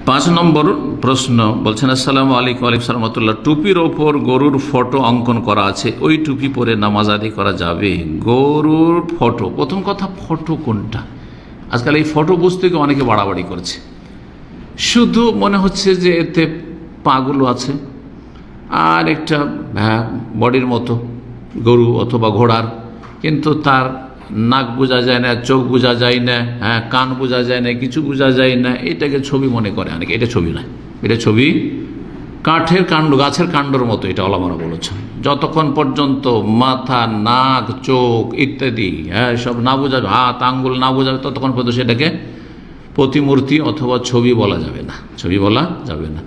5 নম্বর প্রশ্ন বলছেন, আসসালামু আলাইকুম। ওয়ালাইকুম সালাম রাহমাতুল্লাহ। টুপির ওপর গরুর ফটো অঙ্কন করা আছে, ওই টুপি পরে নামাজ আদায় করা যাবে? গরুর ফটো, প্রথম কথা ফটো কোনটা? আজকাল এই ফটো বুঝতে গিয়ে অনেকে বাড়াবাড়ি করছে। শুধু মনে হচ্ছে যে এতে পাগুলো আছে আর একটা বডির মতো গরু অথবা ঘোড়ার, কিন্তু তার নাক বোঝা যায় না, চোখ বোঝা যায় না, কান বোঝা যায় না, কিছু বোঝা যায় না। এটাকে ছবি মনে করে অনেকে। এটা ছবি নয়, এটা ছবি কাঠের কাণ্ড, গাছের কাণ্ডর মতো। এটা ওলামারা বলেছেন, যতক্ষণ পর্যন্ত মাথা, নাক, চোখ ইত্যাদি সব না বোঝাবে, হাত আঙ্গুল না বোঝাবে, ততক্ষণ পর্যন্ত সেটাকে প্রতিমূর্তি অথবা ছবি বলা যাবে না, ছবি বলা যাবে না।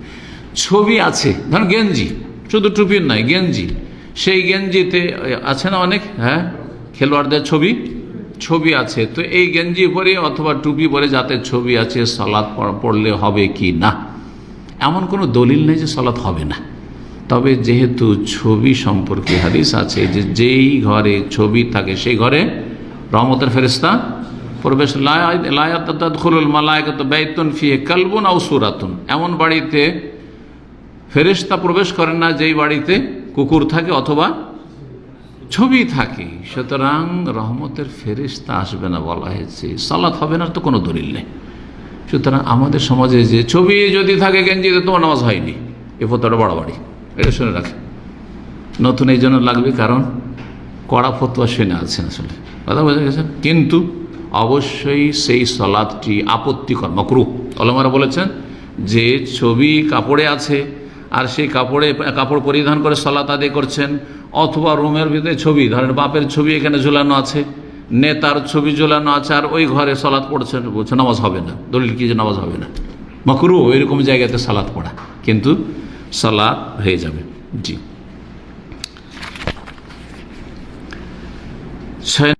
ছবি আছে, ধরুন গেঞ্জি, শুধু টুপির নয়, গেঞ্জি, সেই গেঞ্জিতে আছে না অনেক খেলোয়াড়দের ছবি আছে, তো এই গেঞ্জি পরে অথবা টুপি পরে যাতে ছবি আছে, সালাত পড়লে হবে কি না? এমন কোনো দলিল নেই যে সালাত হবে না। তবে যেহেতু ছবি সম্পর্কে হাদিস আছে যে যেই ঘরে ছবি থাকে সেই ঘরে রহমতের ফেরেশতা প্রবেশ, লা তাদখুলুল মালায়েকাতু বাইতুন ফিহি কালবুন আও সূরাতুন, এমন বাড়িতে ফেরেশতা প্রবেশ করেন না যেই বাড়িতে কুকুর থাকে অথবা ছবি থাকে। সুতরাং রহমতের ফেরেশতা আসবে না বলা হয়েছে, সালাত হবে না, তো কোনো দলিল নেই। সুতরাং আমাদের সমাজে যে ছবি যদি থাকে গেঞ্জিতে, তোমার নামাজ হয়নি, এ ফতোয়াটা বাড়াবাড়ি, এটা শুনে রাখে। নতুন এই জন্য লাগবে কারণ কড়া ফতোয়া শুনে আছেন, আসলে কথা বোঝা গেছে। কিন্তু অবশ্যই সেই সালাতটি আপত্তিকর, মাকরুহ। ওলামারা বলেছেন যে ছবি কাপড়ে আছে আর সেই কাপড় পরিধান করে সালাত আদায় করছেন, অথবা রুমের ভিতরে ছবি, ধরেন বাপের ছবি এখানে ঝুলানো আছে, নেতার ছবি ঝুলানো আছে, আর ওই ঘরে সালাত পড়ছেন, বলছে নামাজ হবে না। দলিল কি যে নামাজ হবে না? মাকরুহ এরকম জায়গাতে সালাত পড়া, কিন্তু সালাত হয়ে যাবে। জি।